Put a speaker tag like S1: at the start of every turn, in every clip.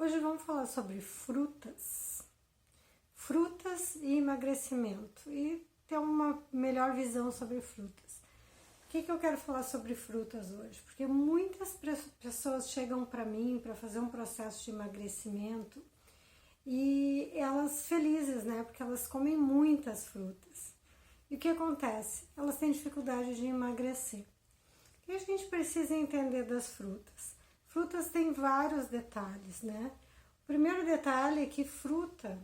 S1: Hoje vamos falar sobre frutas e emagrecimento e ter uma melhor visão sobre frutas. Por que eu quero falar sobre frutas hoje? Porque muitas pessoas chegam para mim para fazer um processo de emagrecimento e elas felizes, né? Porque elas comem muitas frutas. E o que acontece? Elas têm dificuldade de emagrecer. O que a gente precisa entender das frutas? Frutas têm vários detalhes, né? O primeiro detalhe é que fruta,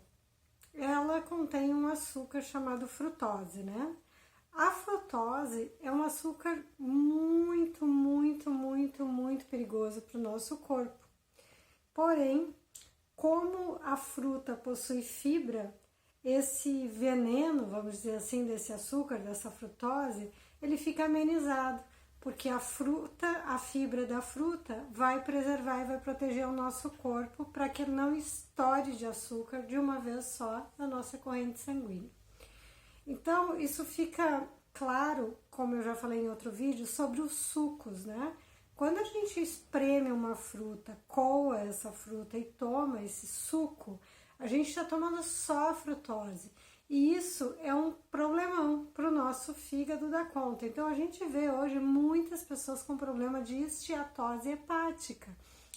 S1: ela contém um açúcar chamado frutose, né? A frutose é um açúcar muito perigoso para o nosso corpo. Porém, como a fruta possui fibra, esse veneno, vamos dizer assim, desse açúcar, dessa frutose, ele fica amenizado, porque a fibra da fruta vai preservar e vai proteger o nosso corpo para que não estoure de açúcar de uma vez só na nossa corrente sanguínea. Então, isso fica claro, como eu já falei em outro vídeo, sobre os sucos, né? Quando a gente espreme uma fruta, coa essa fruta e toma esse suco, a gente está tomando só a frutose. E isso é um problemão para o nosso fígado dar conta. Então, a gente vê hoje muitas pessoas com problema de esteatose hepática.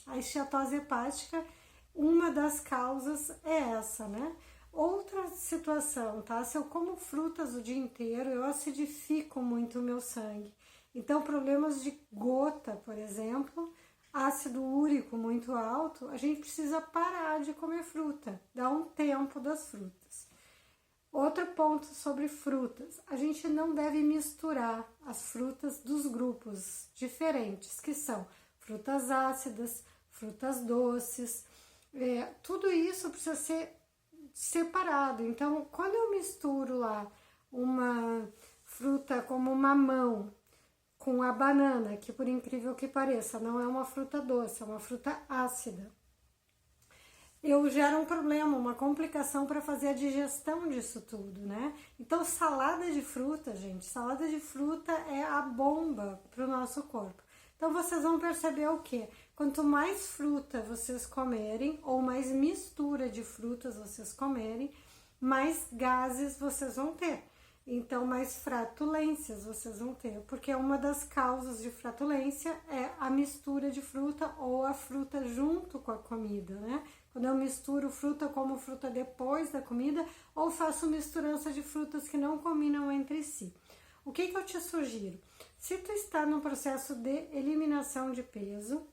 S1: A esteatose hepática, uma das causas é essa, né? Outra situação, tá? Se eu como frutas o dia inteiro, eu acidifico muito o meu sangue. Então, problemas de gota, por exemplo, ácido úrico muito alto, a gente precisa parar de comer fruta, dar um tempo das frutas. Outro ponto sobre frutas, a gente não deve misturar as frutas dos grupos diferentes, que são frutas ácidas, frutas doces, tudo isso precisa ser separado. Então, quando eu misturo lá uma fruta como o mamão com a banana, que por incrível que pareça, não é uma fruta doce, é uma fruta ácida, eu gero um problema, uma complicação para fazer a digestão disso tudo, né? Então, salada de fruta, gente, salada de fruta é a bomba para o nosso corpo. Então, vocês vão perceber o quê? Quanto mais fruta vocês comerem, ou mais mistura de frutas vocês comerem, mais gases vocês vão ter. Então, mais flatulências vocês vão ter, porque uma das causas de flatulência é a mistura de fruta ou a fruta junto com a comida, né? Quando eu misturo fruta como fruta depois da comida, ou faço misturança de frutas que não combinam entre si. O que eu te sugiro? Se tu está no processo de eliminação de peso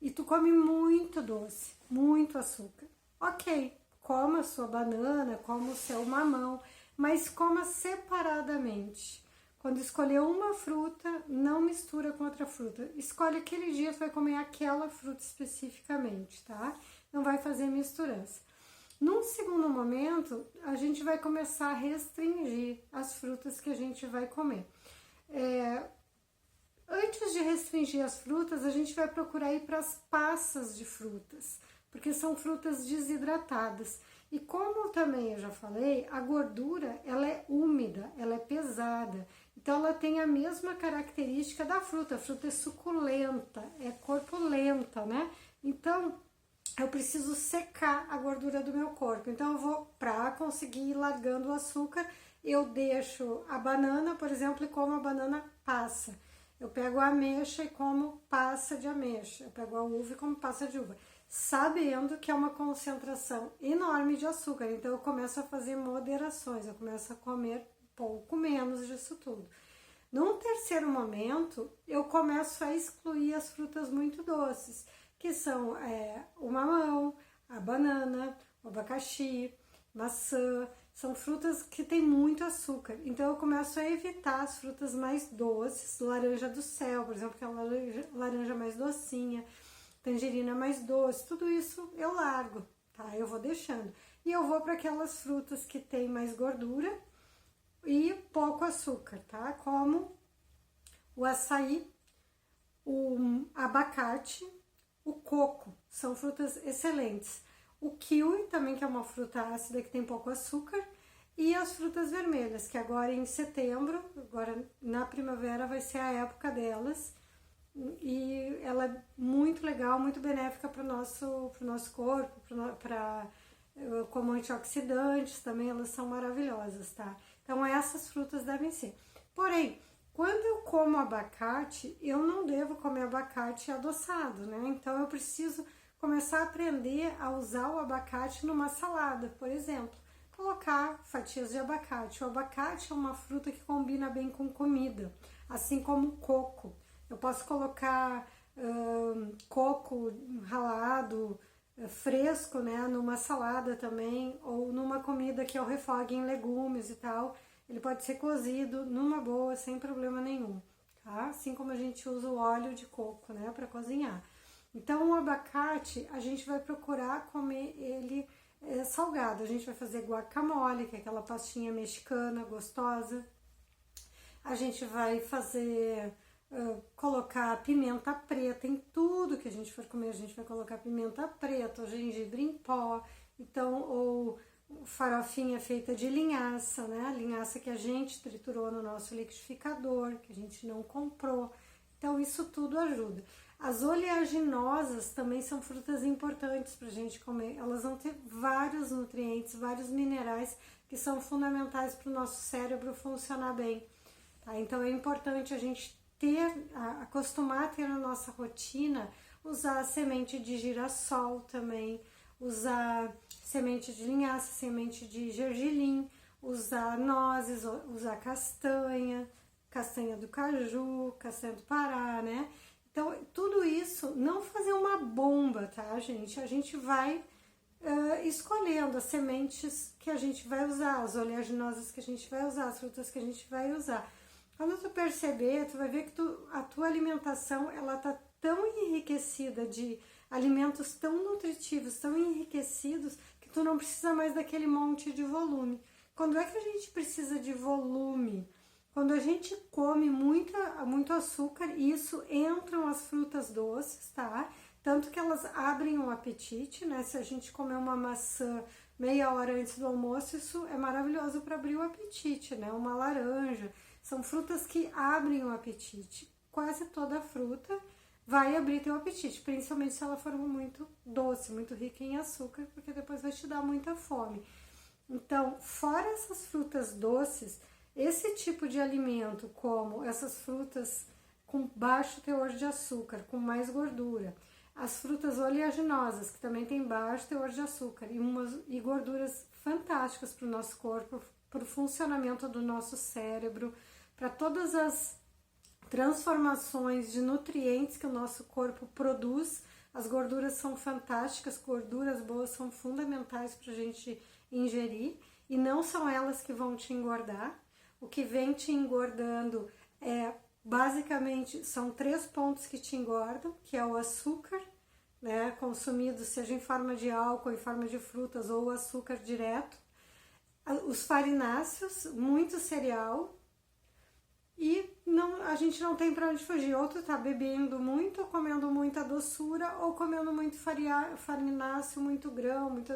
S1: e tu come muito doce, muito açúcar, ok, coma a sua banana, coma o seu mamão, mas coma separadamente. Quando escolher uma fruta, não mistura com outra fruta. Escolhe aquele dia que vai comer aquela fruta especificamente, tá? Não vai fazer misturança. Num segundo momento, a gente vai começar a restringir as frutas que a gente vai comer. Antes de restringir as frutas, a gente vai procurar ir para as passas de frutas, porque são frutas desidratadas. E como também eu já falei, a gordura, ela é úmida, ela é pesada. Então, ela tem a mesma característica da fruta. A fruta é suculenta, é corpulenta, né? Então, eu preciso secar a gordura do meu corpo. Então, eu vou, para conseguir ir largando o açúcar, eu deixo a banana, por exemplo, e como a banana passa. Eu pego a ameixa e como passa de ameixa. Eu pego a uva e como passa de uva. Sabendo que é uma concentração enorme de açúcar. Então, eu começo a fazer moderações. Eu começo a comer pouco menos disso tudo. Num terceiro momento, eu começo a excluir as frutas muito doces, que são o mamão, a banana, o abacaxi, maçã. São frutas que têm muito açúcar. Então, eu começo a evitar as frutas mais doces, laranja do céu, por exemplo, que é uma laranja mais docinha, tangerina mais doce, tudo isso eu largo, tá? Eu vou deixando. E eu vou para aquelas frutas que tem mais gordura e pouco açúcar, tá? Como o açaí, o abacate, o coco, são frutas excelentes. O kiwi também, que é uma fruta ácida que tem pouco açúcar, e as frutas vermelhas, que agora em setembro, agora na primavera vai ser a época delas, e ela é muito legal, muito benéfica para o nosso corpo, como antioxidantes também, elas são maravilhosas, tá? Então essas frutas devem ser. Porém, quando eu como abacate, eu não devo comer abacate adoçado, né? Então eu preciso começar a aprender a usar o abacate numa salada, por exemplo. Colocar fatias de abacate. O abacate é uma fruta que combina bem com comida, assim como o coco. Eu posso colocar coco ralado, fresco, né, numa salada também, ou numa comida que eu refogue em legumes e tal. Ele pode ser cozido numa boa, sem problema nenhum, tá? Assim como a gente usa o óleo de coco, né, para cozinhar. Então, o abacate, a gente vai procurar comer ele salgado. A gente vai fazer guacamole, que é aquela pastinha mexicana gostosa. A gente vai fazer, colocar pimenta preta em tudo que a gente for comer. A gente vai colocar pimenta preta, ou gengibre em pó, então, ou farofinha feita de linhaça, né? Linhaça que a gente triturou no nosso liquidificador, que a gente não comprou. Então, isso tudo ajuda. As oleaginosas também são frutas importantes para a gente comer. Elas vão ter vários nutrientes, vários minerais que são fundamentais para o nosso cérebro funcionar bem. Tá? Então é importante a gente acostumar a ter na nossa rotina, usar semente de girassol também, usar semente de linhaça, semente de gergelim, usar nozes, usar castanha do caju, castanha do Pará, né? Então, tudo isso, não fazer uma bomba, tá, gente? A gente vai escolhendo as sementes que a gente vai usar, as oleaginosas que a gente vai usar, as frutas que a gente vai usar. Quando tu perceber, tu vai ver que a tua alimentação, ela tá tão enriquecida de alimentos tão nutritivos, tão enriquecidos, que tu não precisa mais daquele monte de volume. Quando é que a gente precisa de volume? Quando a gente come muito açúcar, isso entram as frutas doces, tá? Tanto que elas abrem o apetite, né? Se a gente comer uma maçã meia hora antes do almoço, isso é maravilhoso para abrir o apetite, né? Uma laranja. São frutas que abrem o apetite. Quase toda fruta vai abrir teu apetite, principalmente se ela for muito doce, muito rica em açúcar, porque depois vai te dar muita fome. Então, fora essas frutas doces, esse tipo de alimento, como essas frutas com baixo teor de açúcar, com mais gordura, as frutas oleaginosas, que também tem baixo teor de açúcar e gorduras fantásticas para o nosso corpo, para o funcionamento do nosso cérebro, para todas as transformações de nutrientes que o nosso corpo produz. As gorduras são fantásticas, gorduras boas são fundamentais para a gente ingerir, e não são elas que vão te engordar. O que vem te engordando basicamente são 3 pontos que te engordam, que é o açúcar, né, consumido seja em forma de álcool, em forma de frutas ou açúcar direto, os farináceos, muito cereal, e a gente não tem para onde fugir. Ou tu tá bebendo muito, ou comendo muita doçura, ou comendo muito farináceo, muito grão, muito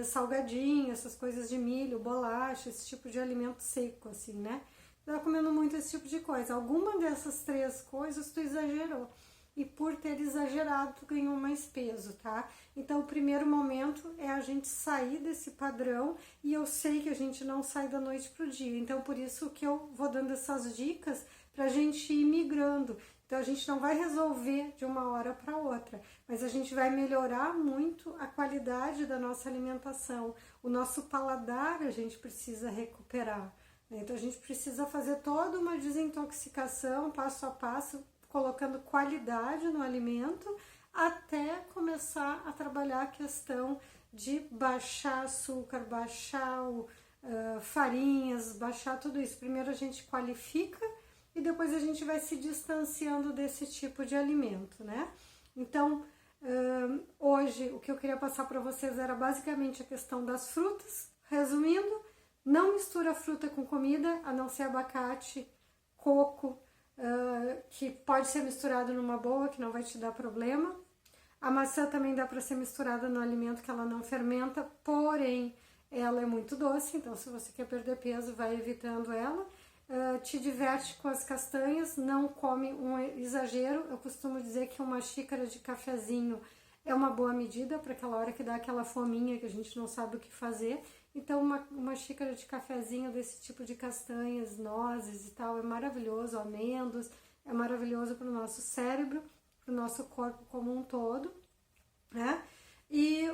S1: salgadinho, essas coisas de milho, bolacha, esse tipo de alimento seco, assim, né? Tá comendo muito esse tipo de coisa. Alguma dessas 3 coisas tu exagerou. E por ter exagerado, tu ganhou mais peso, tá? Então, o primeiro momento é a gente sair desse padrão, e eu sei que a gente não sai da noite pro dia. Então, por isso que eu vou dando essas dicas pra gente ir migrando. Então, a gente não vai resolver de uma hora para outra, mas a gente vai melhorar muito a qualidade da nossa alimentação. O nosso paladar a gente precisa recuperar. Então, a gente precisa fazer toda uma desintoxicação, passo a passo, colocando qualidade no alimento, até começar a trabalhar a questão de baixar açúcar, baixar farinhas, baixar tudo isso. Primeiro a gente qualifica e depois a gente vai se distanciando desse tipo de alimento, né? Então, hoje o que eu queria passar para vocês era basicamente a questão das frutas. Resumindo, não mistura fruta com comida, a não ser abacate, coco, que pode ser misturado numa boa, que não vai te dar problema. A maçã também dá para ser misturada no alimento, que ela não fermenta, porém ela é muito doce, então se você quer perder peso, vai evitando ela. te diverte com as castanhas, não come um exagero. Eu costumo dizer que uma xícara de cafezinho é uma boa medida para aquela hora que dá aquela fominha que a gente não sabe o que fazer. Então uma xícara de cafezinho desse tipo de castanhas, nozes e tal, é maravilhoso, amêndoas, é maravilhoso para o nosso cérebro, para o nosso corpo como um todo, né? E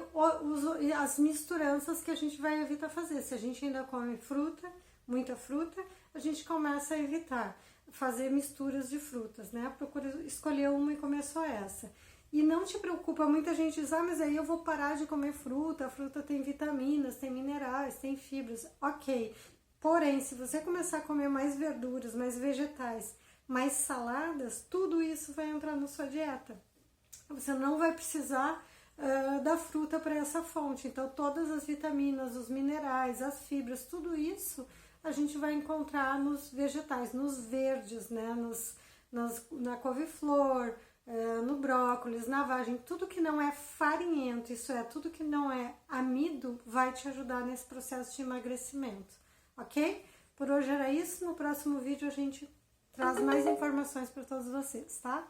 S1: as misturanças que a gente vai evitar fazer. Se a gente ainda come fruta, muita fruta, a gente começa a evitar fazer misturas de frutas, né? Procura escolher uma e comer só essa. E não te preocupa, muita gente diz, mas aí eu vou parar de comer fruta, a fruta tem vitaminas, tem minerais, tem fibras, ok. Porém, se você começar a comer mais verduras, mais vegetais, mais saladas, tudo isso vai entrar na sua dieta. Você não vai precisar da fruta para essa fonte. Então, todas as vitaminas, os minerais, as fibras, tudo isso a gente vai encontrar nos vegetais, nos verdes, né? Na couve-flor, no brócolis, na vagem, tudo que não é farinhento, isso é, tudo que não é amido, vai te ajudar nesse processo de emagrecimento, ok? Por hoje era isso, no próximo vídeo a gente traz mais informações para todos vocês, tá?